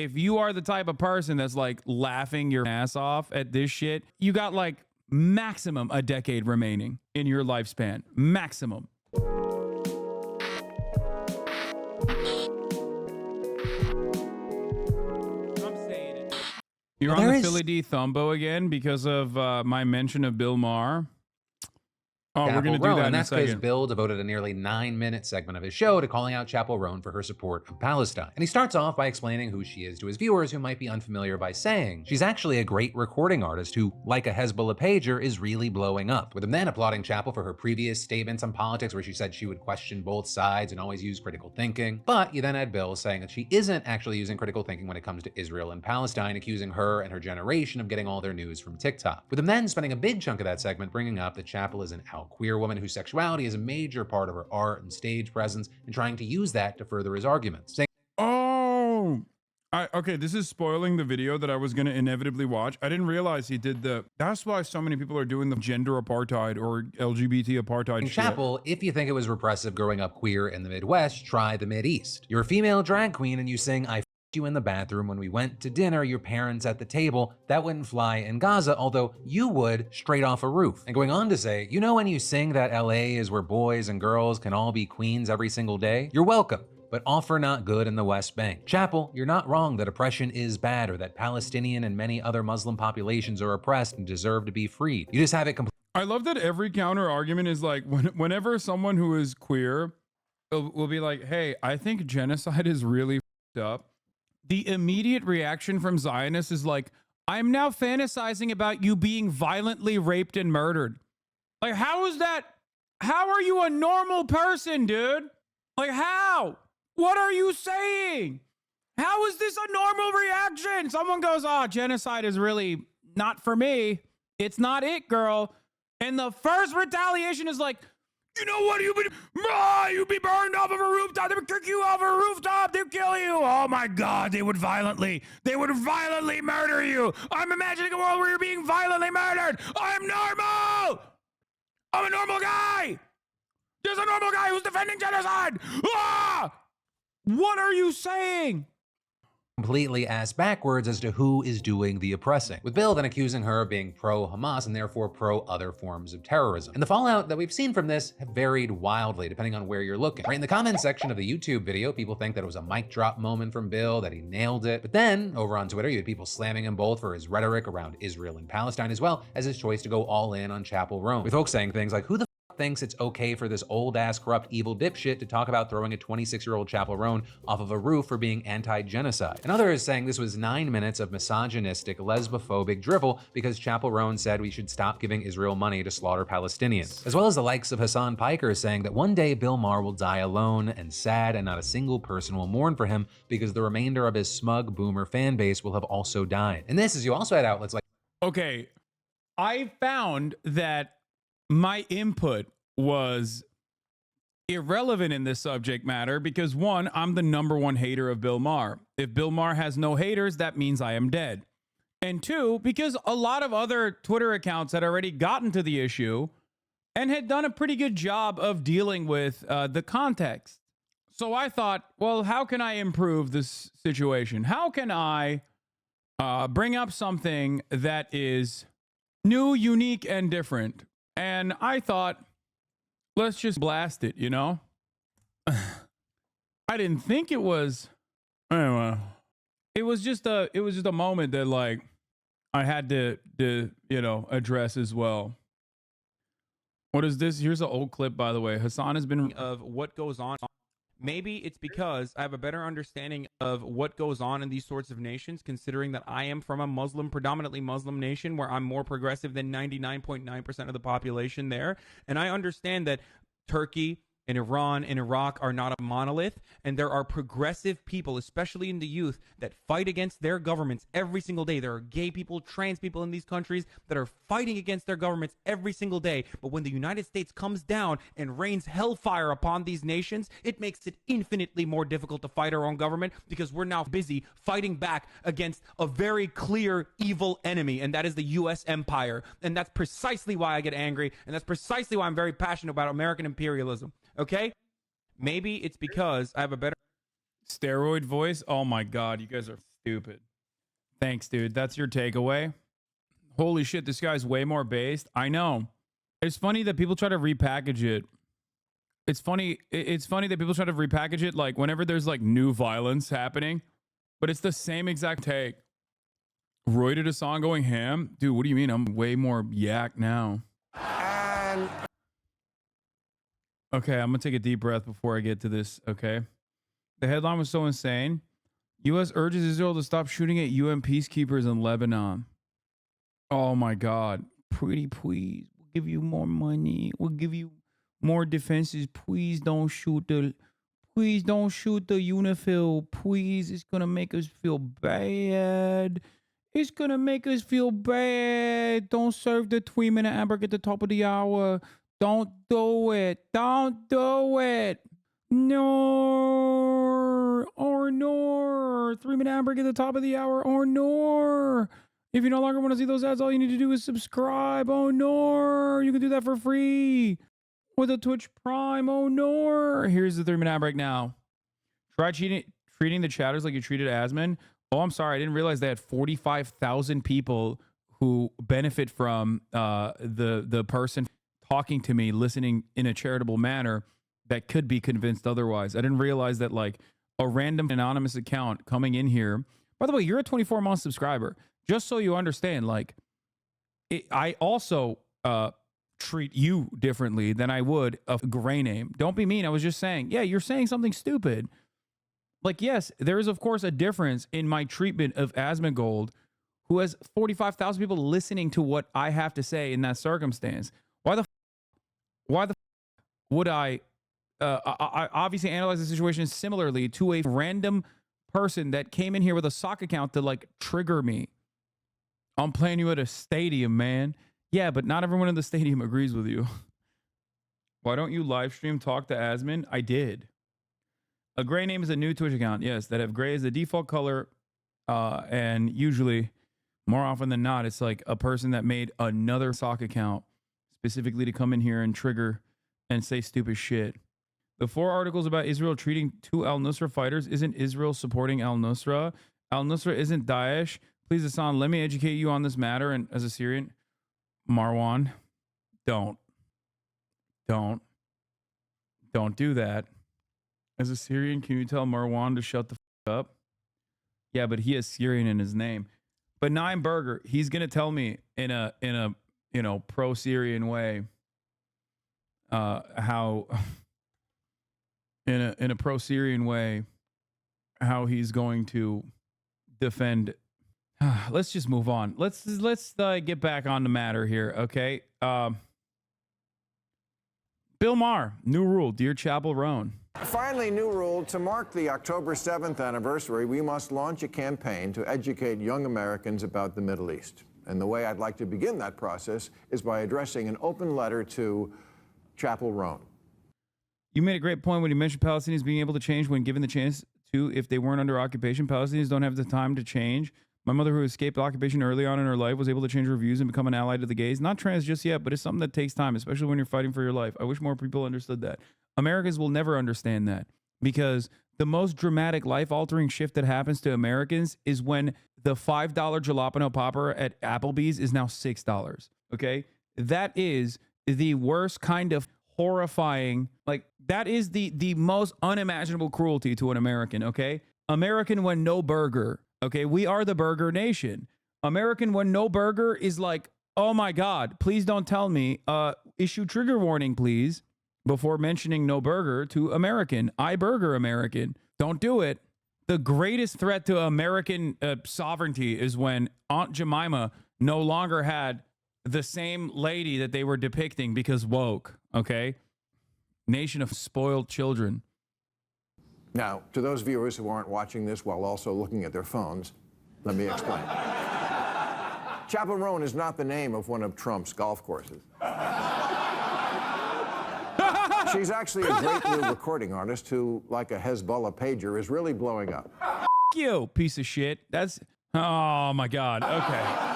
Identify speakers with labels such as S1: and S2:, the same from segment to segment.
S1: if you are the type of person that's like laughing your ass off at this shit, you got like maximum a decade remaining in your lifespan. Maximum. You're on the Philly D Thumbo again because of my mention of Bill Maher. Oh, we're going to do that in a second.
S2: That's because Bill devoted a nearly 9-minute segment of his show to calling out Chappell Roan for her support of Palestine. And he starts off by explaining who she is to his viewers who might be unfamiliar by saying she's actually a great recording artist who, like a Hezbollah pager, is really blowing up. With him then applauding Chappell for her previous statements on politics where she said she would question both sides and always use critical thinking. But you then had Bill saying that she isn't actually using critical thinking when it comes to Israel and Palestine, accusing her and her generation of getting all their news from TikTok. With him then spending a big chunk of that segment bringing up that Chappell is an out queer woman whose sexuality is a major part of her art and stage presence, and trying to use that to further his arguments. Saying,
S1: okay, this is spoiling the video that I was going to inevitably watch. I didn't realize he did that's why so many people are doing the gender apartheid or LGBT apartheid shit.
S2: Chappell, if you think it was repressive growing up queer in the Midwest, try the Mideast. You're a female drag queen and you sing I you in the bathroom when we went to dinner, your parents at the table. That wouldn't fly in Gaza, although you would straight off a roof. And going on to say, you know when you sing that LA is where boys and girls can all be queens every single day? You're welcome, but offer not good in the West Bank. Chappell, you're not wrong that oppression is bad or that Palestinian and many other Muslim populations are oppressed and deserve to be freed. You just have it completely.
S1: I love that every counter argument is like, whenever someone who is queer will be like, hey, I think genocide is really f***ed up. The immediate reaction from Zionists is like, I'm now fantasizing about you being violently raped and murdered. Like, how is that? How are you a normal person, dude? Like, how? What are you saying? How is this a normal reaction? Someone goes, oh, genocide is really not for me. It's not it, girl. And the first retaliation is like, you know what? You'd be burned off of a rooftop. They would kick you off a rooftop. They'd kill you. Oh my God. They would violently murder you. I'm imagining a world where you're being violently murdered. I'm normal. I'm a normal guy. There's a normal guy who's defending genocide. Ah! What are you saying?
S2: Completely ass backwards as to who is doing the oppressing, with Bill then accusing her of being pro-Hamas and therefore pro-other forms of terrorism. And the fallout that we've seen from this have varied wildly depending on where you're looking. Right in the comments section of the YouTube video, people think that it was a mic drop moment from Bill, that he nailed it. But then, over on Twitter, you had people slamming him both for his rhetoric around Israel and Palestine, as well as his choice to go all in on Chappell Roan. With folks saying things like, who the thinks it's okay for this old-ass corrupt evil dipshit to talk about throwing a 26-year-old Chappell Roan off of a roof for being anti-genocide. And others saying this was 9 minutes of misogynistic, lesbophobic drivel because Chappell Roan said we should stop giving Israel money to slaughter Palestinians. As well as the likes of Hassan Piker saying that one day Bill Maher will die alone and sad and not a single person will mourn for him because the remainder of his smug boomer fan base will have also died. And this is you also had outlets like...
S1: Okay, I found that my input was irrelevant in this subject matter because one, I'm the #1 hater of Bill Maher. If Bill Maher has no haters, that means I am dead. And two, because a lot of other Twitter accounts had already gotten to the issue and had done a pretty good job of dealing with the context. So I thought, well, how can I improve this situation? How can I bring up something that is new, unique, and different? And I thought, let's just blast it, you know? I didn't think it was, anyway, it was just a moment that like I had to you know, address as well. What is this? Here's an old clip, by the way. Hasan has been
S3: of what goes on. Maybe it's because I have a better understanding of what goes on in these sorts of nations, considering that I am from a predominantly Muslim nation where I'm more progressive than 99.9% of the population there. And I understand that Turkey and Iran and Iraq are not a monolith, and there are progressive people, especially in the youth, that fight against their governments every single day. There are gay people, trans people in these countries that are fighting against their governments every single day. But when the United States comes down and rains hellfire upon these nations, it makes it infinitely more difficult to fight our own government because we're now busy fighting back against a very clear evil enemy, and that is the U.S. empire. And that's precisely why I get angry, and that's precisely why I'm very passionate about American imperialism. Okay? Maybe it's because I have a better...
S1: Steroid voice. Oh my God, you guys are stupid. Thanks, dude. That's your takeaway. Holy shit, this guy's way more based. I know. It's funny that people try to repackage it. It's funny that people try to repackage it like whenever there's like new violence happening, but it's the same exact take. Roy did a song going ham. Dude, what do you mean? I'm way more yak now.
S4: And
S1: okay, I'm gonna take a deep breath before I get to this, okay? The headline was so insane. U.S. urges Israel to stop shooting at UN peacekeepers in Lebanon. Oh my God. Pretty please. We'll give you more money. We'll give you more defenses. Please don't shoot the UNIFIL. Please. It's gonna make us feel bad. It's gonna make us feel bad. Don't serve the 3-minute hamburger at the top of the hour. Don't do it. Don't do it. No. Or no. 3-minute hamburger at the top of the hour. Or no. If you no longer want to see those ads, all you need to do is subscribe. Oh no. You can do that for free with a Twitch Prime. Oh no. Here's the 3-minute ad break now. Try treating the chatters like you treated Asman. Oh, I'm sorry. I didn't realize they had 45,000 people who benefit from the person talking to me, listening in a charitable manner that could be convinced otherwise. I didn't realize that like a random anonymous account coming in here. By the way, you're a 24-month subscriber. Just so you understand, like I also treat you differently than I would a gray name. Don't be mean. I was just saying, yeah, you're saying something stupid. Like, yes, there is, of course, a difference in my treatment of Asmongold, who has 45,000 people listening to what I have to say in that circumstance. Why the would I obviously analyze the situation similarly to a random person that came in here with a sock account to, like, trigger me? I'm playing you at a stadium, man. Yeah, but not everyone in the stadium agrees with you. Why don't you live stream talk to Asman? I did. A gray name is a new Twitch account, yes, that have gray as the default color. And usually, more often than not, it's like a person that made another sock account specifically to come in here and trigger and say stupid shit. The 4 articles about Israel treating 2 al-Nusra fighters. Isn't Israel supporting al-Nusra? Al-Nusra isn't Daesh. Please, Hasan, let me educate you on this matter. And as a Syrian, Marwan, don't do that. As a Syrian, can you tell Marwan to shut the up? Yeah, but he has Syrian in his name. But Naim Berger, he's gonna tell me in a pro-Syrian way how in a pro-Syrian way how he's going to defend. Let's just move on. Let's get back on the matter here, okay? Bill Maher, new rule, dear Chappell Roan.
S4: finally, new rule: to mark the October 7th anniversary, we must launch a campaign to educate young Americans about the Middle East. And the way I'd like to begin that process is by addressing an open letter to Chappell Roan.
S1: You made a great point when you mentioned Palestinians being able to change when given the chance to. If they weren't under occupation, Palestinians don't have the time to change. My mother, who escaped occupation early on in her life, was able to change her views and become an ally to the gays. Not trans just yet, but it's something that takes time, especially when you're fighting for your life. I wish more people understood that. Americans will never understand that, because the most dramatic life-altering shift that happens to Americans is when the $5 jalapeno popper at Applebee's is now $6. Okay? That is the worst kind of horrifying, like, that is the most unimaginable cruelty to an American, okay? American when no burger, okay? We are the burger nation. American when no burger is like, oh my God, please don't tell me, issue trigger warning, please, before mentioning no burger to American. I burger American. Don't do it. The greatest threat to American sovereignty is when Aunt Jemima no longer had the same lady that they were depicting because woke, okay? Nation of spoiled children.
S4: Now, to those viewers who aren't watching this while also looking at their phones, let me explain. Chappell Roan is not the name of one of Trump's golf courses. She's actually a great new recording artist who, like a Hezbollah pager, is really blowing up.
S1: You piece of shit. That's, oh my God. Okay.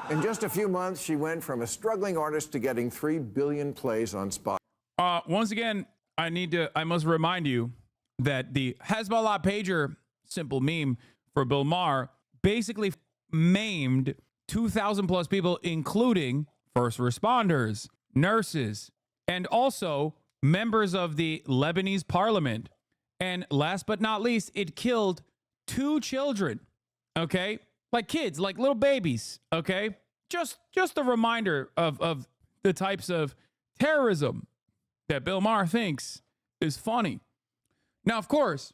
S4: In just a few months, she went from a struggling artist to getting 3 billion plays on Spotify.
S1: Once again, I must remind you that the Hezbollah pager, simple meme for Bill Maher, basically maimed 2,000 plus people, including first responders, nurses, and also members of the Lebanese parliament. And last but not least, it killed 2 children. Okay? Like kids, like little babies. Okay? Just a reminder of the types of terrorism that Bill Maher thinks is funny. Now, of course,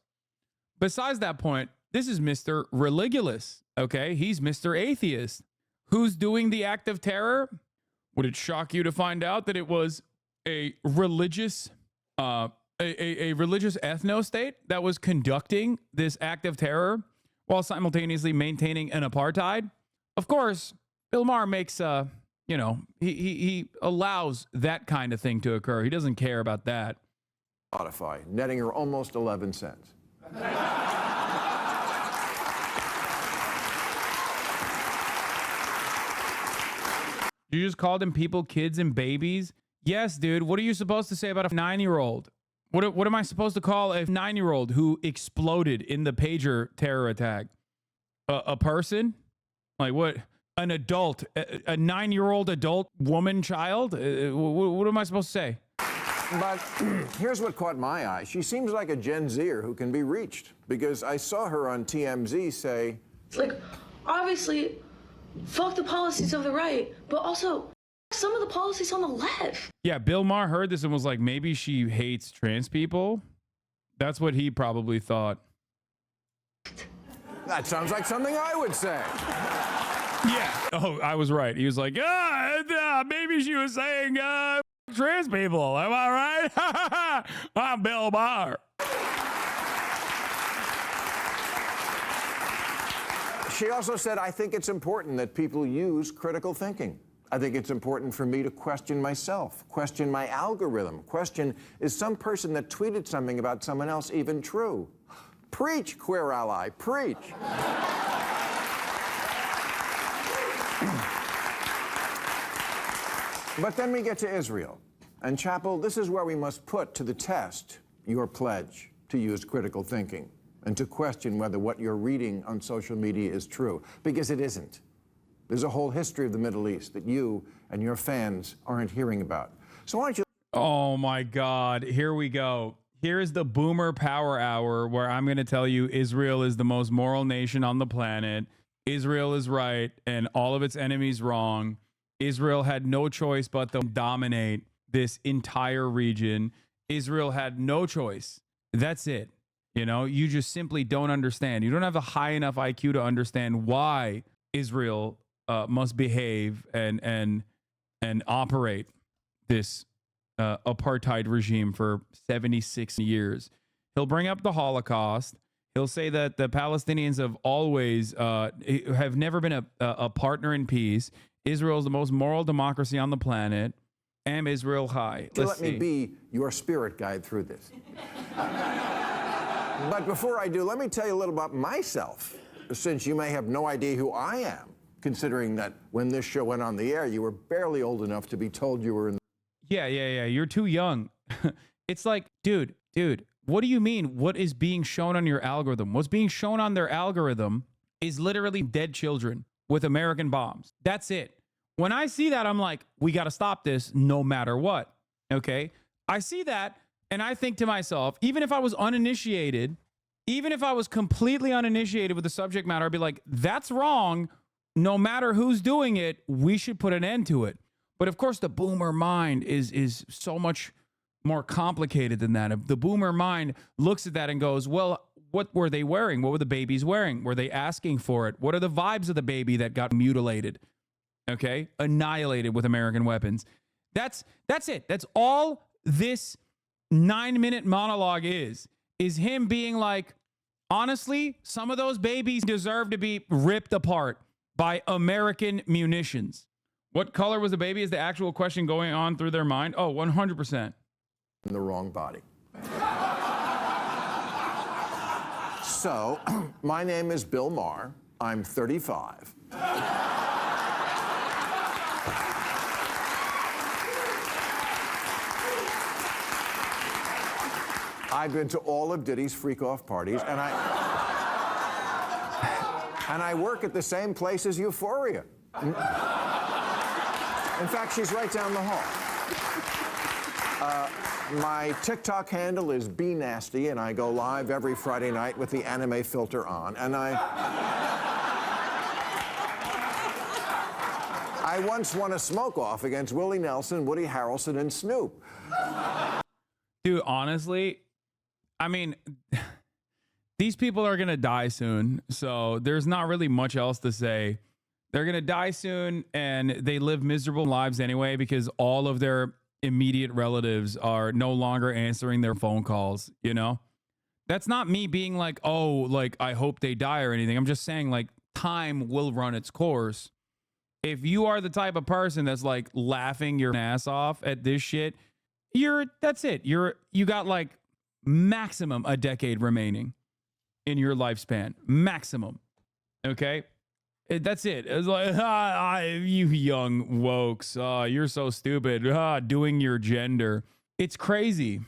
S1: besides that point, this is Mr. Religulous. Okay? He's Mr. Atheist. Who's doing the act of terror? Would it shock you to find out that it was a religious religious ethno-state that was conducting this act of terror while simultaneously maintaining an apartheid? Of course, Bill Maher makes he allows that kind of thing to occur. He doesn't care about that.
S4: Spotify, netting her almost 11 cents.
S1: You just called them people, kids, and babies? Yes, dude. What are you supposed to say about a 9-year-old? What am I supposed to call a 9-year-old who exploded in the pager terror attack? A person? Like what? An adult? A 9-year-old adult woman child? What am I supposed to say?
S4: But here's what caught my eye. She seems like a Gen Zer who can be reached, because I saw her on TMZ say,
S5: it's like, obviously, fuck the policies of the right, but also some of the policies on the left.
S1: Yeah, Bill Maher heard this and was like, maybe she hates trans people. That's what he probably thought.
S4: that sounds like something I would say.
S1: Yeah. Oh, I was right. He was like, maybe she was saying trans people. Am I right? I'm Bill Maher.
S4: She also said, I think it's important that people use critical thinking. I think it's important for me to question myself, question my algorithm, question, is some person that tweeted something about someone else even true? Preach, queer ally, preach. But then we get to Israel. And Chappell, this is where we must put to the test your pledge to use critical thinking and to question whether what you're reading on social media is true, because it isn't. There's a whole history of the Middle East that you and your fans aren't hearing about. So why don't you...
S1: Oh my God, here we go. Here's the Boomer Power Hour, where I'm going to tell you Israel is the most moral nation on the planet. Israel is right and all of its enemies wrong. Israel had no choice but to dominate this entire region. Israel had no choice. That's it. You know, you just simply don't understand. You don't have a high enough IQ to understand why Israel must behave and operate this apartheid regime for 76 years. He'll bring up the Holocaust. He'll say that the Palestinians have always have never been a partner in peace. Israel is the most moral democracy on the planet. Am Israel high?
S4: Let me be your spirit guide through this. But before I do, let me tell you a little about myself, since you may have no idea who I am, considering that when this show went on the air, you were barely old enough to be told you were in.
S1: Yeah. You're too young. It's like, dude, what do you mean? What is being shown on your algorithm? What's being shown on their algorithm is literally dead children with American bombs. That's it. When I see that, I'm like, we got to stop this no matter what. Okay. I see that and I think to myself, even if I was uninitiated, even if I was completely uninitiated with the subject matter, I'd be like, that's wrong. No matter who's doing it, we should put an end to it. But of course, the boomer mind is so much more complicated than that. If the boomer mind looks at that and goes, well, what were they wearing? What were the babies wearing? Were they asking for it? What are the vibes of the baby that got mutilated? Okay, annihilated with American weapons. That's it. That's all this 9-minute monologue is him being like, honestly, some of those babies deserve to be ripped apart by American munitions. What color was the baby is the actual question going on through their mind. Oh, 100%.
S4: In the wrong body. So, my name is Bill Maher. I'm 35. I've been to all of Diddy's freak-off parties, and I work at the same place as Euphoria. In fact, she's right down the hall. My TikTok handle is BeNasty, and I go live every Friday night with the anime filter on. And I once won a smoke-off against Willie Nelson, Woody Harrelson, and Snoop.
S1: Dude, honestly, I mean, these people are going to die soon, so there's not really much else to say. They're going to die soon, and they live miserable lives anyway because all of their immediate relatives are no longer answering their phone calls, you know? That's not me being like, oh, like, I hope they die or anything. I'm just saying, like, time will run its course. If you are the type of person that's, like, laughing your ass off at this shit, that's it. You got, like, maximum a decade remaining in your lifespan. Maximum. Okay? That's it. It's like, you young wokes. You're so stupid. Doing your gender. It's crazy.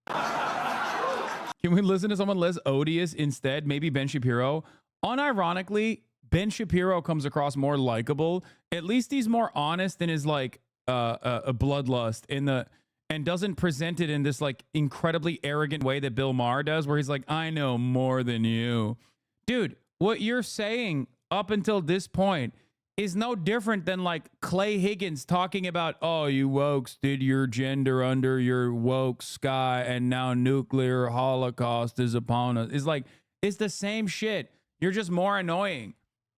S1: Can we listen to someone less odious instead? Maybe Ben Shapiro. Unironically, Ben Shapiro comes across more likable. At least he's more honest in his like a bloodlust and doesn't present it in this like incredibly arrogant way that Bill Maher does, where he's like, I know more than you. Dude, what you're saying up until this point is no different than like Clay Higgins talking about, oh, you wokes did your gender under your woke sky and now nuclear holocaust is upon us. It's like, it's the same shit. You're just more annoying.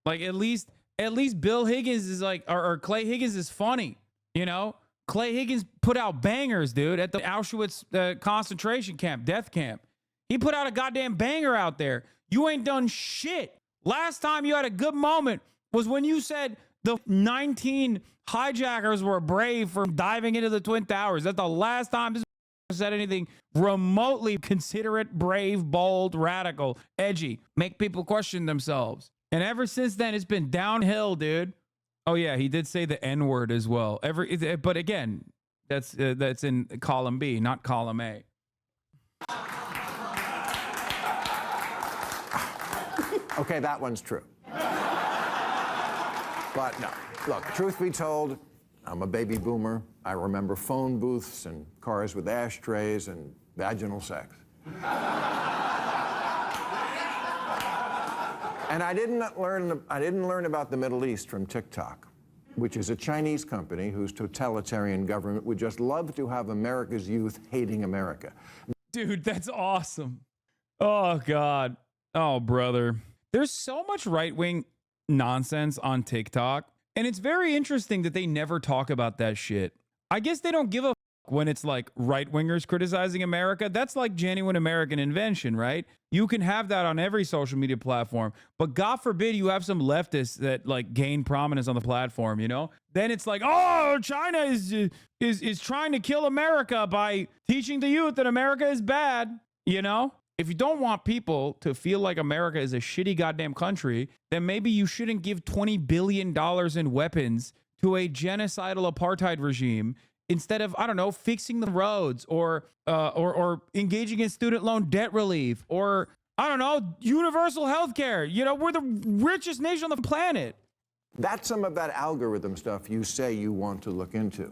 S1: Like at least Bill Higgins is like, or Clay Higgins is funny, you know? Clay Higgins put out bangers, dude, at the Auschwitz concentration camp, death camp. He put out a goddamn banger out there. You ain't done shit. Last time you had a good moment was when you said the 19 hijackers were brave for diving into the Twin Towers. That's the last time this said anything remotely considerate, brave, bold, radical, edgy, make people question themselves. And ever since then, it's been downhill, dude. Oh yeah, he did say the N-word as well. But again, that's in column B, not column A.
S4: Okay, that one's true. But no, look, truth be told, I'm a baby boomer. I remember phone booths and cars with ashtrays and vaginal sex. And I didn't learn about the Middle East from TikTok, which is a Chinese company whose totalitarian government would just love to have America's youth hating America.
S1: Dude, that's awesome. Oh, God. Oh, brother. There's so much right-wing nonsense on TikTok, and it's very interesting that they never talk about that shit. I guess they don't give a f when it's like right-wingers criticizing America. That's like genuine American invention, right? You can have that on every social media platform, but God forbid you have some leftists that like gain prominence on the platform, you know? Then it's like, oh, China is trying to kill America by teaching the youth that America is bad, you know? If you don't want people to feel like America is a shitty goddamn country, then maybe you shouldn't give $20 billion in weapons to a genocidal apartheid regime instead of, I don't know, fixing the roads or engaging in student loan debt relief or, I don't know, universal health care. You know, we're the richest nation on the planet.
S4: That's some of that algorithm stuff you say you want to look into.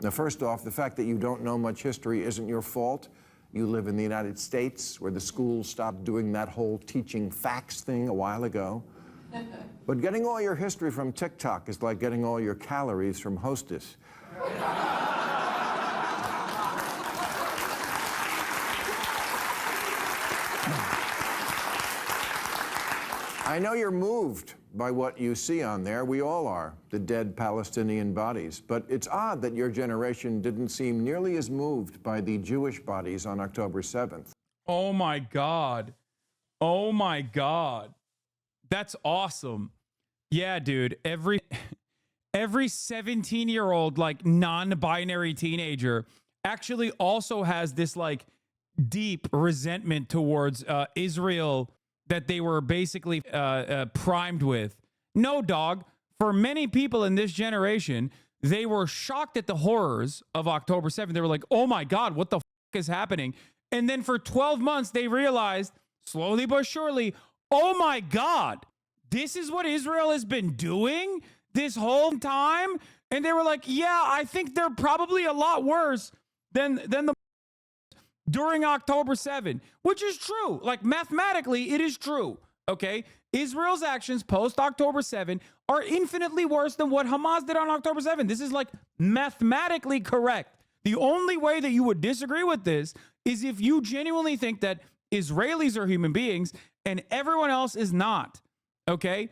S4: Now, first off, the fact that you don't know much history isn't your fault. You live in the United States, where the schools stopped doing that whole teaching facts thing a while ago. But getting all your history from TikTok is like getting all your calories from Hostess. I know you're moved by what you see on there. We all are, the dead Palestinian bodies. But it's odd that your generation didn't seem nearly as moved by the Jewish bodies on October 7th.
S1: Oh my God. Oh my God. That's awesome. Yeah, dude. Every 17-year-old, like non-binary teenager actually also has this like deep resentment towards Israel that they were basically primed with. No, dog. For many people in this generation, they were shocked at the horrors of October 7th. They were like, oh my God, what the f is happening? And then for 12 months, they realized, slowly but surely, oh my God, this is what Israel has been doing this whole time? And they were like, yeah, I think they're probably a lot worse than the during October 7, which is true. Like, mathematically, it is true. Okay? Israel's actions post October 7 are infinitely worse than what Hamas did on October 7. This is like mathematically correct. The only way that you would disagree with this is if you genuinely think that Israelis are human beings and everyone else is not. Okay?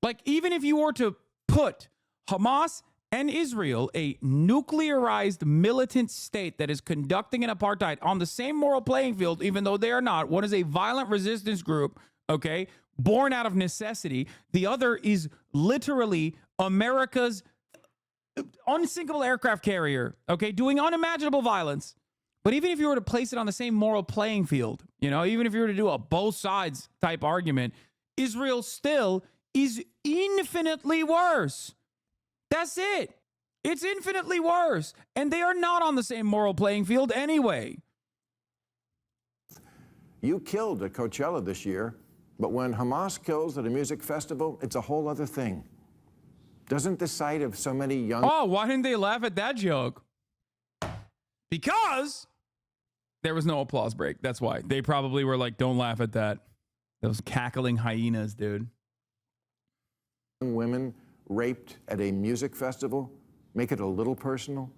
S1: Like, even if you were to put Hamas and Israel, a nuclearized militant state that is conducting an apartheid, on the same moral playing field, even though they are not. One is a violent resistance group, okay, born out of necessity. The other is literally America's unsinkable aircraft carrier, okay, doing unimaginable violence. But even if you were to place it on the same moral playing field, you know, even if you were to do a both sides type argument, Israel still is infinitely worse. That's it. It's infinitely worse. And they are not on the same moral playing field anyway.
S4: You killed at Coachella this year, but when Hamas kills at a music festival, it's a whole other thing. Doesn't the sight of so many young...
S1: Oh, why didn't they laugh at that joke? Because there was no applause break. That's why. They probably were like, don't laugh at that. Those cackling hyenas, dude.
S4: Women raped at a music festival, make it a little personal?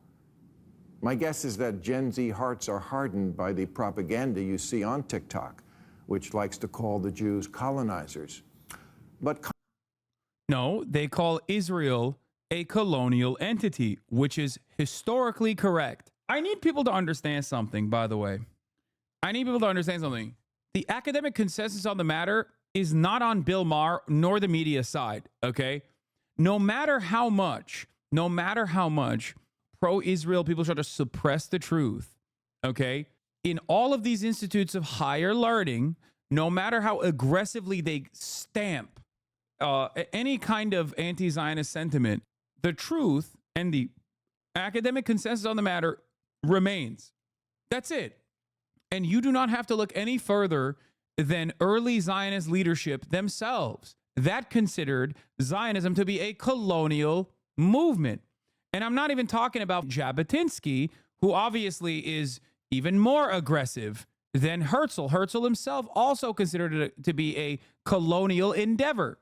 S4: My guess is that Gen Z hearts are hardened by the propaganda you see on TikTok, which likes to call the Jews colonizers. But
S1: no, they call Israel a colonial entity, which is historically correct. I need people to understand something, by the way. I need people to understand something. The academic consensus on the matter is not on Bill Maher nor the media side, okay? No matter how much pro-Israel people try to suppress the truth, okay? In all of these institutes of higher learning, no matter how aggressively they stamp any kind of anti-Zionist sentiment, the truth and the academic consensus on the matter remains. That's it. And you do not have to look any further than early Zionist leadership themselves that considered Zionism to be a colonial movement. And I'm not even talking about Jabotinsky, who obviously is even more aggressive than Herzl. Herzl himself also considered it to be a colonial endeavor.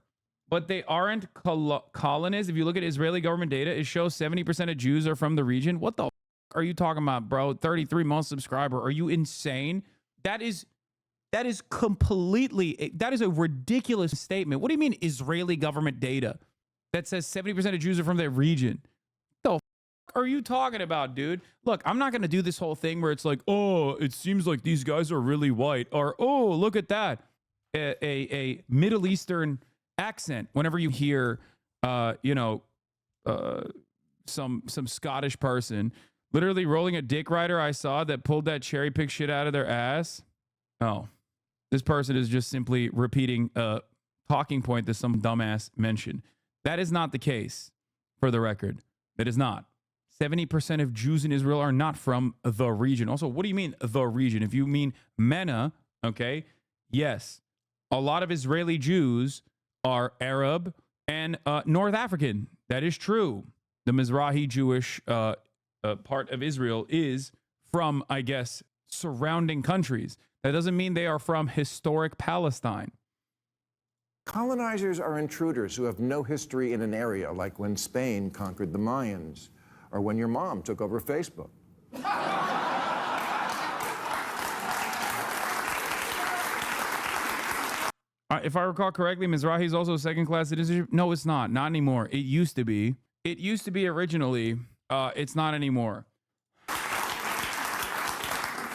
S1: But they aren't colonists. If you look at Israeli government data, it shows 70% of Jews are from the region. What the are you talking about, bro? 33-month subscriber. Are you insane? That is completely, that is a ridiculous statement. What do you mean Israeli government data that says 70% of Jews are from that region? What the are you talking about, dude? Look, I'm not going to do this whole thing where it's like, oh, it seems like these guys are really white, or, oh, look at that. A Middle Eastern accent whenever you hear, some Scottish person literally rolling a dick rider I saw that pulled that cherry pick shit out of their ass. Oh, this person is just simply repeating a talking point that some dumbass mentioned. That is not the case, for the record. That is not. 70% of Jews in Israel are not from the region. Also, what do you mean the region? If you mean MENA, okay, yes. A lot of Israeli Jews are Arab and North African. That is true. The Mizrahi Jewish part of Israel is from, I guess, surrounding countries. That doesn't mean they are from historic Palestine.
S4: colonizers are intruders who have no history in an area, like when Spain conquered the Mayans, or when your mom took over Facebook.
S1: If I recall correctly, Mizrahi is also second-class citizenship. No, it's not. Not anymore. It used to be. It used to be originally. It's not anymore.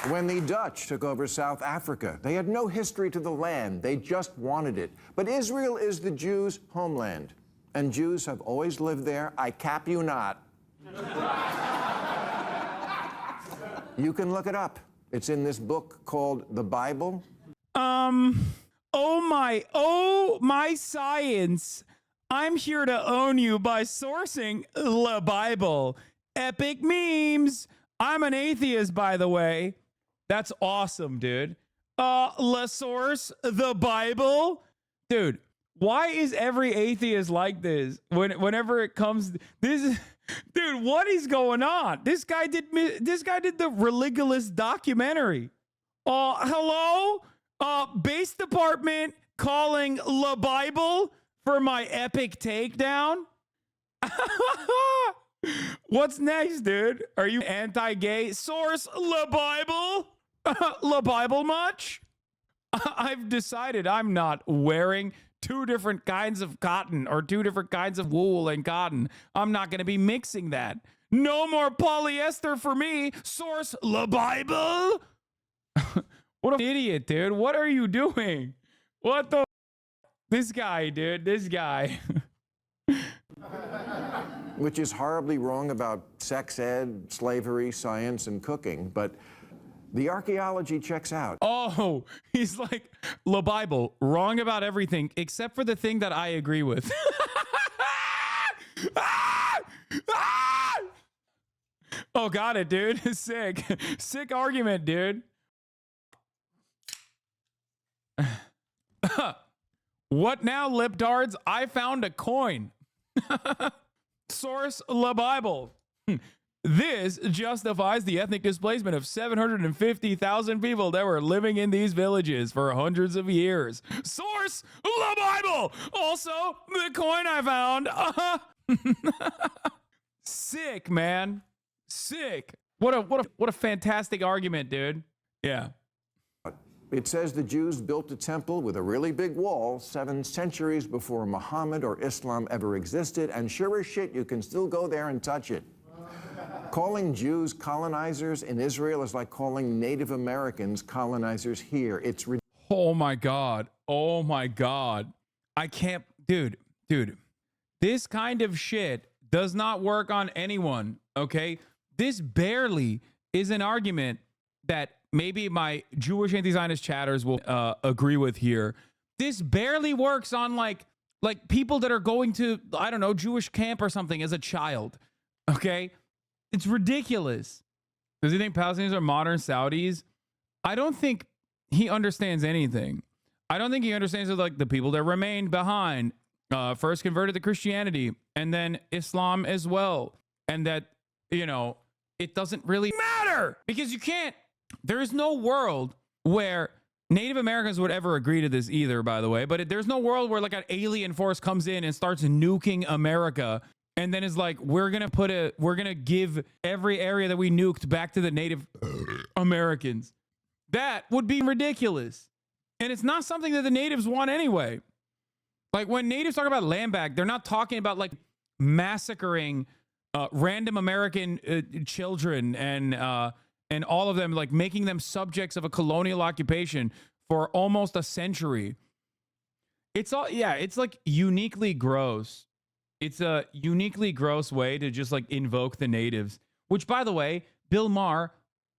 S4: When the Dutch took over South Africa, they had no history to the land. They just wanted it. But Israel is the Jews' homeland, and Jews have always lived there. I cap you not. You can look it up. It's in this book called The Bible.
S1: Oh my science. I'm here to own you by sourcing the Bible. Epic memes. I'm an atheist, by the way. That's awesome, dude. La source, the Bible. Dude, why is every atheist like this? Whenever it comes this dude, what is going on? This guy did the Religulous documentary. Hello? Base department calling La Bible for my epic takedown? What's next, dude? Are you anti-gay? Source, La Bible? La Bible much? I've decided I'm not wearing two different kinds of cotton or two different kinds of wool and cotton. I'm not going to be mixing that. No more polyester for me. Source, La Bible? What an idiot, dude. What are you doing? What the? This guy, dude. This guy.
S4: Which is horribly wrong about sex ed, slavery, science, and cooking, but the archaeology checks out.
S1: Oh, he's like, La Bible, wrong about everything except for the thing that I agree with. Oh, got it, dude. Sick. Sick argument, dude. What now, lipdards? I found a coin. Source, La Bible. This justifies the ethnic displacement of 750,000 people that were living in these villages for hundreds of years. Source, La Bible. Also, the coin I found. Sick, man. Sick. What a fantastic argument, dude. Yeah.
S4: It says the Jews built a temple with a really big wall 7 centuries before Muhammad or Islam ever existed, and sure as shit, you can still go there and touch it. Calling Jews colonizers in Israel is like calling Native Americans colonizers here. It's ridiculous.
S1: Oh my God. Oh my God. I can't, dude. This kind of shit does not work on anyone, okay? This barely is an argument that maybe my Jewish anti-Zionist chatters will agree with here. This barely works on like people that are going to, I don't know, Jewish camp or something as a child, okay? It's ridiculous. Does he think Palestinians are modern Saudis? I don't think he understands anything. I don't think he understands like the people that remained behind, first converted to Christianity and then Islam as well. And that, you know, it doesn't really matter because you can't. There is no world where Native Americans would ever agree to this either, by the way, but there's no world where like an alien force comes in and starts nuking America and then is like, we're going to give every area that we nuked back to the Native Americans. That would be ridiculous. And it's not something that the natives want anyway. Like when natives talk about land back, they're not talking about like massacring random American children and all of them, like making them subjects of a colonial occupation for almost a century. It's all, yeah, it's like uniquely gross. It's a uniquely gross way to just like invoke the natives, which by the way, Bill Maher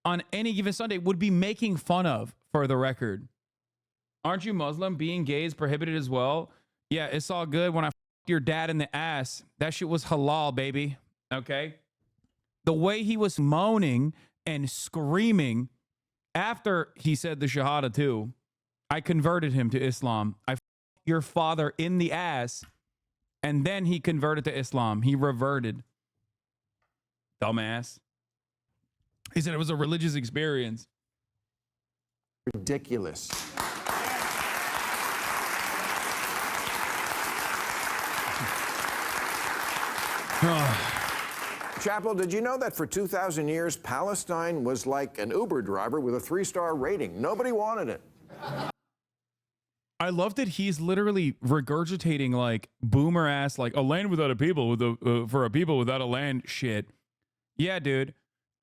S1: on any given Sunday would be making fun of, for the record. Aren't you Muslim? Being gay is prohibited as well. Yeah, it's all good. When I fucked your dad in the ass, that shit was halal, baby. Okay. The way he was moaning and screaming after he said the Shahada too, I converted him to Islam. I f***ed your father in the ass, and then he converted to Islam. He reverted. Dumbass. He said it was a religious experience.
S4: Ridiculous. Chappell, did you know that for 2,000 years, Palestine was like an Uber driver with a 3-star rating? Nobody wanted it.
S1: I love that he's literally regurgitating like boomer ass, like a land without a people for a people without a land shit. Yeah, dude.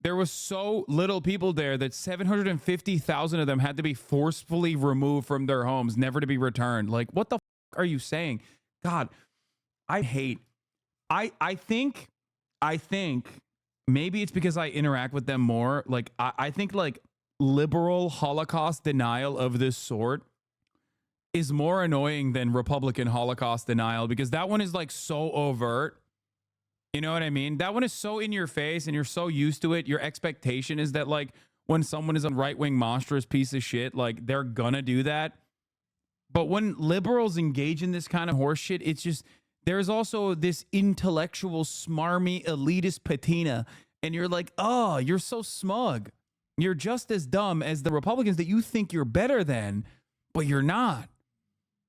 S1: There was so little people there that 750,000 of them had to be forcefully removed from their homes, never to be returned. Like, what the f are you saying? God, I hate. I think maybe it's because I interact with them more. Like, I think like liberal Holocaust denial of this sort is more annoying than Republican Holocaust denial, because that one is like so overt. You know what I mean? That one is so in your face and you're so used to it. Your expectation is that like when someone is a right-wing monstrous piece of shit, like they're gonna do that. But when liberals engage in this kind of horse shit, it's just, there's also this intellectual, smarmy, elitist patina. And you're like, oh, you're so smug. You're just as dumb as the Republicans that you think you're better than, but you're not.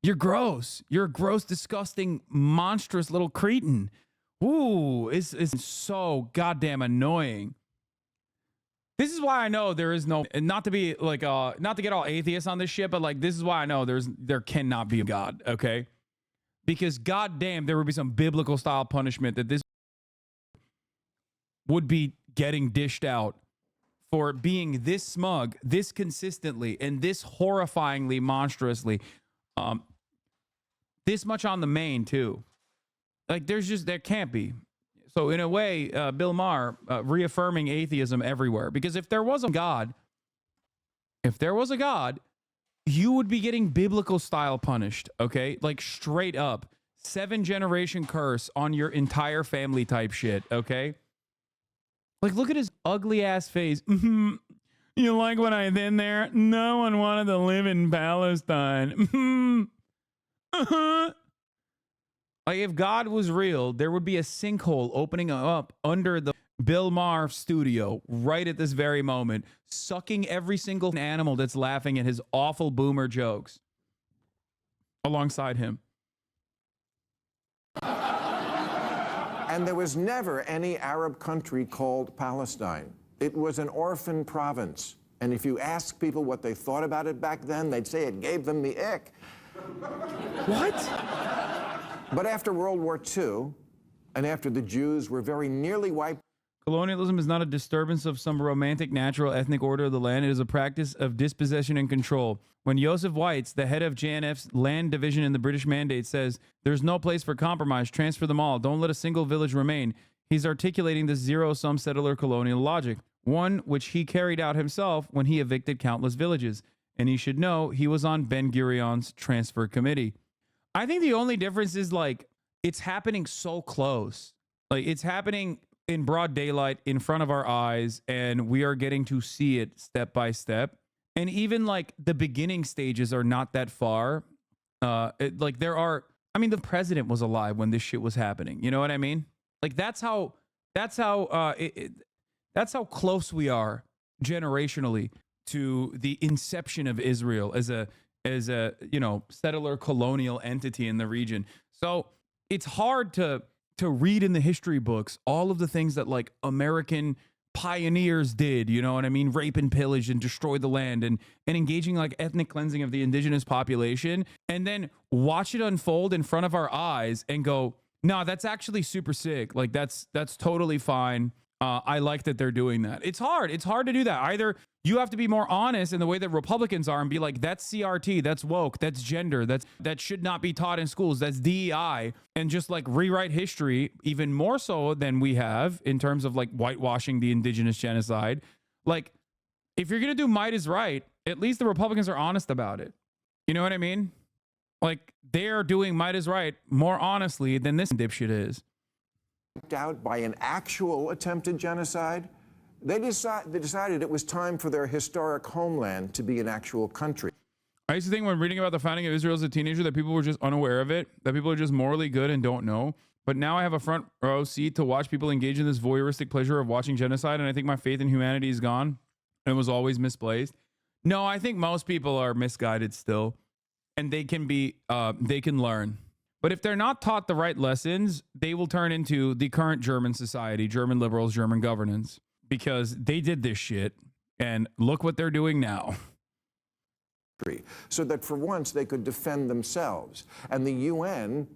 S1: You're gross. You're a gross, disgusting, monstrous little cretin. Ooh, it's so goddamn annoying. This is why I know there is no, not to be like, not to get all atheists on this shit, but like, this is why I know there cannot be a God, okay? Because goddamn, there would be some biblical style punishment that this would be getting dished out for being this smug, this consistently, and this horrifyingly, monstrously, this much on the main too. Like, there can't be. So in a way, Bill Maher reaffirming atheism everywhere. Because if there was a God, you would be getting biblical style punished, okay? Like straight up, 7-generation curse on your entire family type shit, okay? Like, look at his ugly ass face. You like what I did there? No one wanted to live in Palestine. Like, if God was real, there would be a sinkhole opening up under the Bill Maher studio right at this very moment, sucking every single animal that's laughing at his awful boomer jokes alongside him.
S4: And there was never any Arab country called Palestine. It was an orphan province. And if you ask people what they thought about it back then, they'd say it gave them the ick.
S1: What?
S4: But after World War II, and after the Jews were very nearly wiped,
S1: colonialism is not a disturbance of some romantic natural ethnic order of the land. It is a practice of dispossession and control. When Joseph Weitz, the head of JNF's land division in the British Mandate, says, there's no place for compromise, transfer them all, don't let a single village remain, he's articulating this zero-sum settler colonial logic, one which he carried out himself when he evicted countless villages. And he should know he was on Ben-Gurion's transfer committee. I think the only difference is, like, it's happening so close. Like, it's happening in broad daylight in front of our eyes, and we are getting to see it step by step. And even, like, the beginning stages are not that far. Like, there are, I mean, the president was alive when this shit was happening. You know what I mean? Like, that's how close we are generationally to the inception of Israel as a you know, settler colonial entity in the region. So it's hard to read in the history books all of the things that, like, American pioneers did, you know what I mean? Rape and pillage and destroy the land and engaging, like, ethnic cleansing of the indigenous population, and then watch it unfold in front of our eyes and go, no, that's actually super sick. Like, that's totally fine. I like that they're doing that. It's hard to do that. Either you have to be more honest in the way that Republicans are and be like, that's CRT, that's woke, that's gender, that should not be taught in schools, that's DEI, and just, like, rewrite history even more so than we have in terms of, like, whitewashing the indigenous genocide. Like, if you're gonna do might is right, at least the Republicans are honest about it. You know what I mean? Like, they're doing might is right more honestly than this dipshit is.
S4: out by an actual attempted genocide, they decided it was time for their historic homeland to be an actual country.
S1: I used to think when reading about the founding of Israel as a teenager that people were just unaware of it, that people are just morally good and don't know. But now I have a front row seat to watch people engage in this voyeuristic pleasure of watching genocide, and I think my faith in humanity is gone and was always misplaced. No, I think most people are misguided still, and they can learn. But if they're not taught the right lessons, they will turn into the current German society, German liberals, German governance, because they did this shit, and look what they're doing now.
S4: So that for once they could defend themselves. And the UN,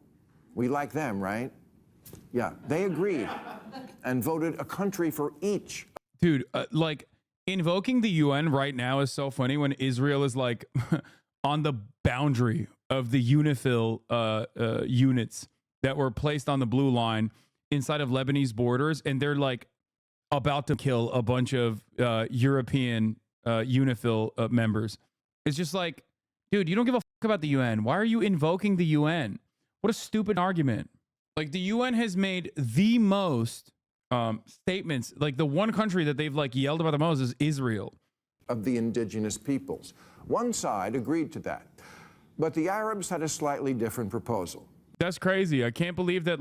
S4: we like them, right? Yeah, they agreed and voted a country for each.
S1: Dude, like, invoking the UN right now is so funny when Israel is, like, on the boundary of the UNIFIL units that were placed on the blue line inside of Lebanese borders, and they're, like, about to kill a bunch of European UNIFIL members. It's just like, dude, you don't give a fuck about the UN. Why are you invoking the UN? What a stupid argument. Like, the UN has made the most statements. Like, the one country that they've, like, yelled about the most is Israel.
S4: of the indigenous peoples. One side agreed to that, but the Arabs had a slightly different proposal.
S1: That's crazy. I can't believe that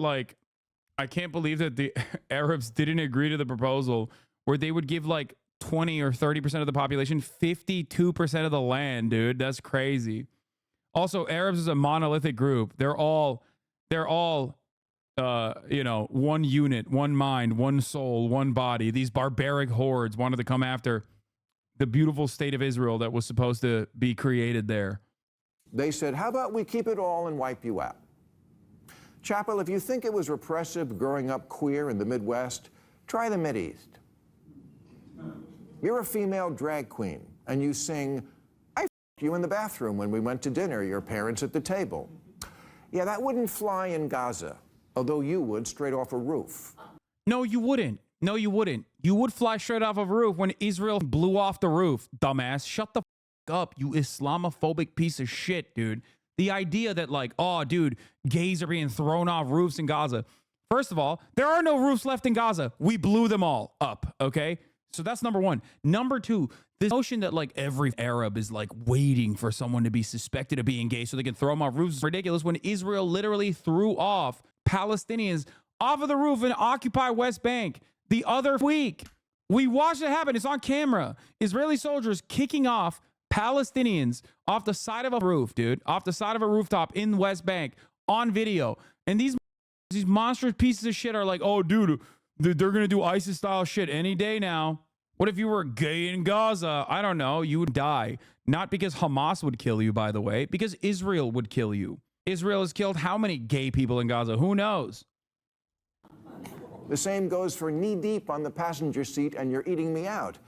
S1: the Arabs didn't agree to the proposal where they would give like 20 or 30% of the population 52% of the land, dude. That's crazy. Also, Arabs is a monolithic group. They're all one unit, one mind, one soul, one body. These barbaric hordes wanted to come after the beautiful state of Israel that was supposed to be created there.
S4: They said, how about we keep it all and wipe you out? Chappell, if you think it was repressive growing up queer in the Midwest, try the Mideast. You're a female drag queen, and you sing, I f***ed you in the bathroom when we went to dinner, your parents at the table. Yeah, that wouldn't fly in Gaza, although you would straight off a roof.
S1: No, you wouldn't. No, you wouldn't. You would fly straight off of a roof when Israel blew off the roof, dumbass. Shut the f up, you Islamophobic piece of shit, dude. The idea that like, oh, dude, gays are being thrown off roofs in Gaza. First of all, there are no roofs left in Gaza. We blew them all up, okay? So that's number one. Number two, this notion that like every Arab is like waiting for someone to be suspected of being gay so they can throw them off roofs is ridiculous when Israel literally threw off Palestinians off of the roof in Occupy West Bank the other week. We watched it happen. It's on camera. Israeli soldiers kicking off Palestinians off the side of a roof, dude, off the side of a rooftop in West Bank on video. And these monstrous pieces of shit are like, oh, dude, they're going to do ISIS style shit any day now. What if you were gay in Gaza? I don't know. You would die. Not because Hamas would kill you, by the way, because Israel would kill you. Israel has killed how many gay people in Gaza? Who knows?
S4: The same goes for knee deep on the passenger seat and you're eating me out.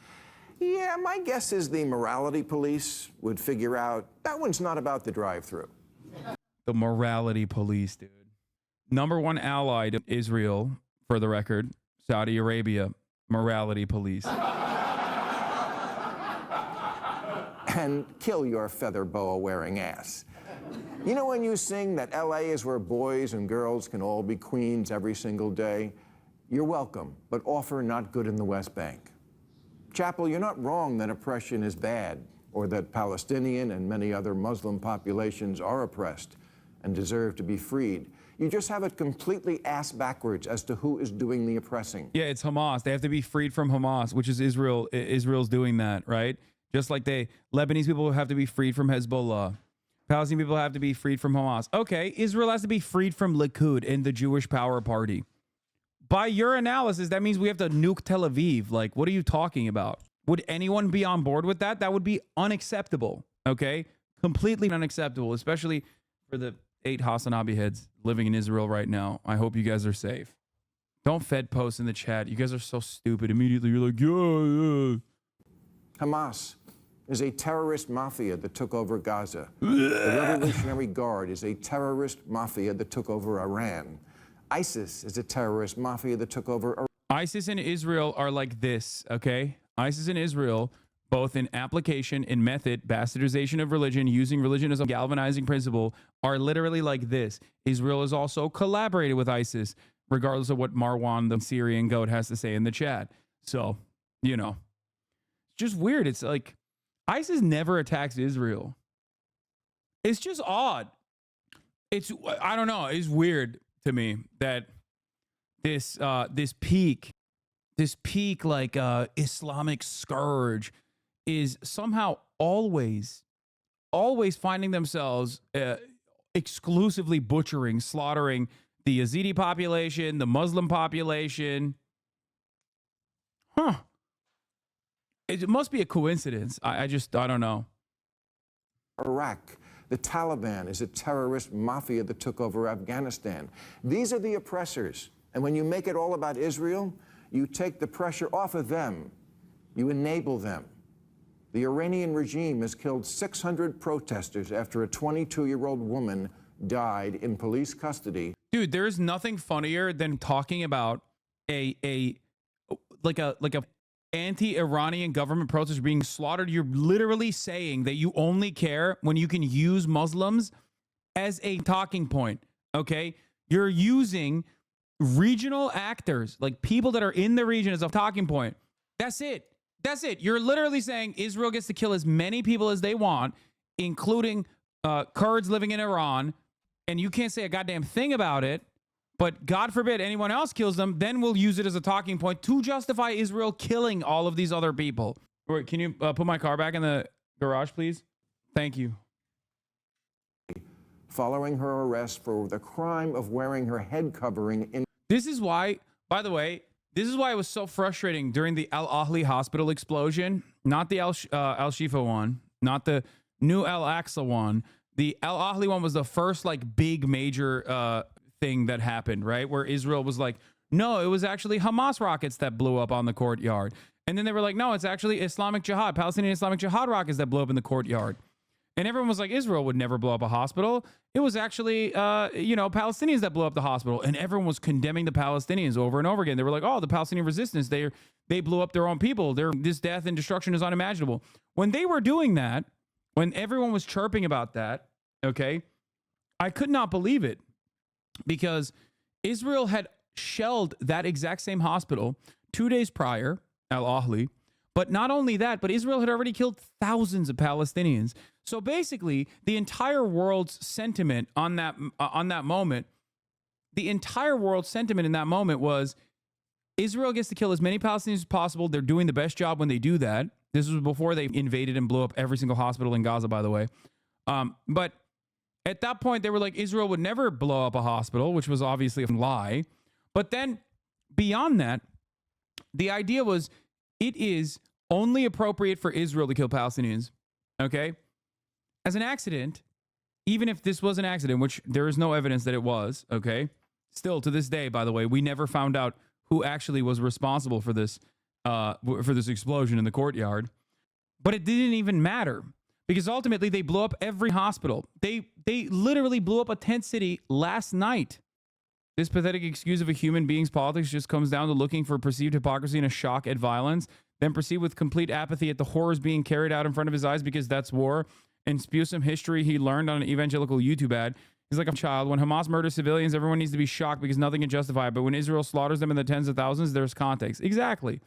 S4: Yeah, my guess is the morality police would figure out that one's not about the drive-thru.
S1: The morality police, dude. Number one ally to Israel, for the record, Saudi Arabia, morality police.
S4: And kill your feather boa wearing ass. You know when you sing that LA is where boys and girls can all be queens every single day? You're welcome, but offer not good in the West Bank. Chappell, you're not wrong that oppression is bad, or that Palestinian and many other Muslim populations are oppressed and deserve to be freed. You just have it completely ass backwards as to who is doing the oppressing.
S1: Yeah, it's Hamas. They have to be freed from Hamas, which is Israel. Israel's doing that, right? Just like Lebanese people have to be freed from Hezbollah. Palestinian people have to be freed from Hamas. Okay, Israel has to be freed from Likud and the Jewish Power Party. By your analysis, that means we have to nuke Tel Aviv. Like, what are you talking about? Would anyone be on board with that? That would be unacceptable, okay? Completely unacceptable, especially for the 8 Hasanabi heads living in Israel right now. I hope you guys are safe. Don't Fed post in the chat. You guys are so stupid. Immediately, you're like, yeah.
S4: Hamas is a terrorist mafia that took over Gaza. The Revolutionary Guard is a terrorist mafia that took over Iran. ISIS is a terrorist mafia that took over Iraq.
S1: ISIS and Israel are like this, okay? ISIS and Israel, both in application, in method, bastardization of religion, using religion as a galvanizing principle, are literally like this. Israel has also collaborated with ISIS, regardless of what Marwan, the Syrian goat, has to say in the chat. So, you know, it's just weird. It's like ISIS never attacks Israel. It's just odd. I don't know. It's weird to me that this peak like Islamic scourge is somehow always finding themselves exclusively slaughtering the Yazidi population, the Muslim population. It must be a coincidence. I don't know.
S4: Iraq. The Taliban is a terrorist mafia that took over Afghanistan. These are the oppressors. And when you make it all about Israel, you take the pressure off of them. You enable them. The Iranian regime has killed 600 protesters after a 22-year-old woman died in police custody.
S1: Dude, there is nothing funnier than talking about a anti-Iranian government protesters being slaughtered. You're literally saying that you only care when you can use Muslims as a talking point, okay? You're using regional actors, like people that are in the region, as a talking point. That's it. That's it. You're literally saying Israel gets to kill as many people as they want, including Kurds living in Iran, and you can't say a goddamn thing about it. But God forbid anyone else kills them, then we'll use it as a talking point to justify Israel killing all of these other people. Wait, can you put my car back in the garage, please? Thank you.
S4: Following her arrest for the crime of wearing her head covering in.
S1: This is why, by the way, this is why it was so frustrating during the Al Ahli hospital explosion, not the Al Shifa one, not the new Al Aqsa one. The Al Ahli one was the first like big major thing that happened, right? Where Israel was like, no, it was actually Hamas rockets that blew up on the courtyard. And then they were like, no, it's actually Islamic Jihad, Palestinian Islamic Jihad rockets that blew up in the courtyard. And everyone was like, Israel would never blow up a hospital. It was actually, Palestinians that blew up the hospital. And everyone was condemning the Palestinians over and over again. They were like, oh, the Palestinian resistance, they blew up their own people. This death and destruction is unimaginable. When they were doing that, when everyone was chirping about that, okay, I could not believe it because Israel had shelled that exact same hospital 2 days prior, Al Ahli. But not only that, but Israel had already killed thousands of Palestinians. So basically, the entire world's sentiment on that moment, the entire world's sentiment in that moment was Israel gets to kill as many Palestinians as possible. They're doing the best job when they do that. This was before they invaded and blew up every single hospital in Gaza, by the way. But at that point, they were like, Israel would never blow up a hospital, which was obviously a lie. But then beyond that, the idea was it is only appropriate for Israel to kill Palestinians, okay? As an accident, even if this was an accident, which there is no evidence that it was, okay? Still, to this day, by the way, we never found out who actually was responsible for this explosion in the courtyard. But it didn't even matter because ultimately they blew up every hospital. They literally blew up a tent city last night. This pathetic excuse of a human being's politics just comes down to looking for perceived hypocrisy and a shock at violence, then proceed with complete apathy at the horrors being carried out in front of his eyes because that's war, and spew some history he learned on an evangelical YouTube ad. He's like a child. When Hamas murders civilians, everyone needs to be shocked because nothing can justify it. But when Israel slaughters them in the tens of thousands, there's context. Exactly.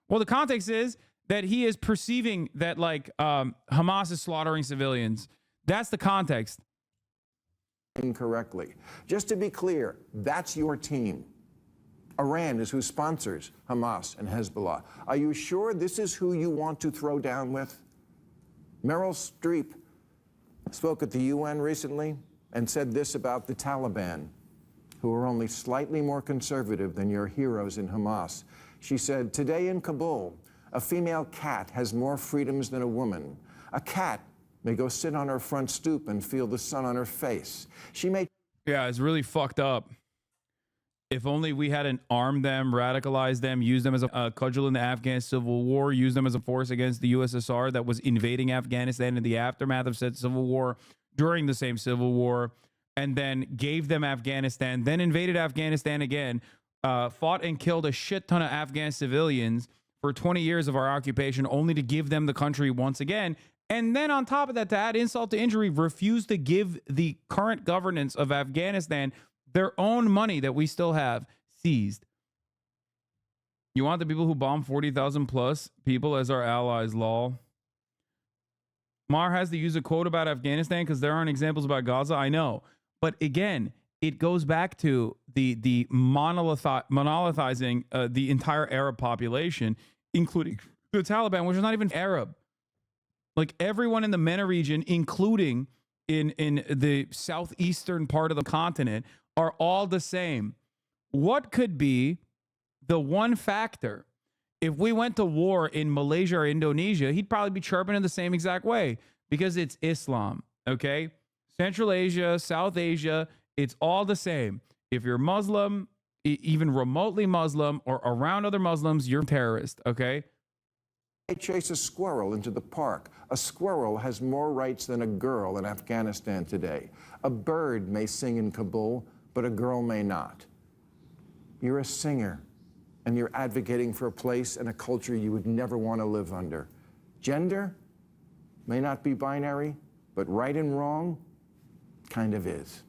S1: Well, the context is that he is perceiving that Hamas is slaughtering civilians. That's the context.
S4: Incorrectly. Just to be clear, that's your team. Iran is who sponsors Hamas and Hezbollah. Are you sure this is who you want to throw down with? Meryl Streep spoke at the UN recently and said this about the Taliban, who are only slightly more conservative than your heroes in Hamas. She said, today in Kabul, a female cat has more freedoms than a woman. A cat may go sit on her front stoop and feel the sun on her face. She may...
S1: Yeah, it's really fucked up. If only we hadn't armed them, radicalized them, used them as a cudgel in the Afghan civil war, used them as a force against the USSR that was invading Afghanistan in the aftermath of said civil war, during the same civil war, and then gave them Afghanistan, then invaded Afghanistan again, fought and killed a shit ton of Afghan civilians for 20 years of our occupation, only to give them the country once again. And then on top of that, to add insult to injury, refused to give the current governance of Afghanistan their own money that we still have seized. You want the people who bombed 40,000 plus people as our allies, lol. Maher has to use a quote about Afghanistan because there aren't examples about Gaza. I know. But again, it goes back to the monolithizing the entire Arab population, including the Taliban, which is not even Arab. Like everyone in the MENA region, including in the southeastern part of the continent, are all the same. What could be the one factor? If we went to war in Malaysia or Indonesia, he'd probably be chirping in the same exact way because it's Islam, okay? Central Asia, South Asia, it's all the same. If you're Muslim, even remotely Muslim or around other Muslims, you're a terrorist, okay?
S4: They chase a squirrel into the park. A squirrel has more rights than a girl in Afghanistan today. A bird may sing in Kabul, but a girl may not. You're a singer, and you're advocating for a place and a culture you would never want to live under. Gender may not be binary, but right and wrong kind of is.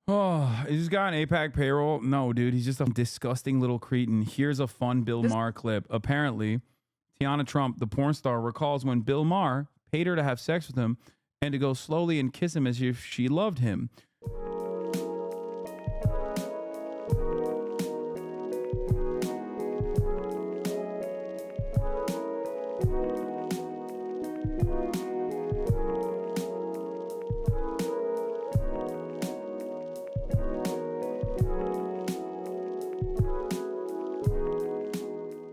S1: Oh, is this guy on APAC payroll? No, dude, he's just a disgusting little cretin. Here's a fun Bill Maher clip. Apparently, Tiana Trump, the porn star, recalls when Bill Maher paid her to have sex with him and to go slowly and kiss him as if she loved him.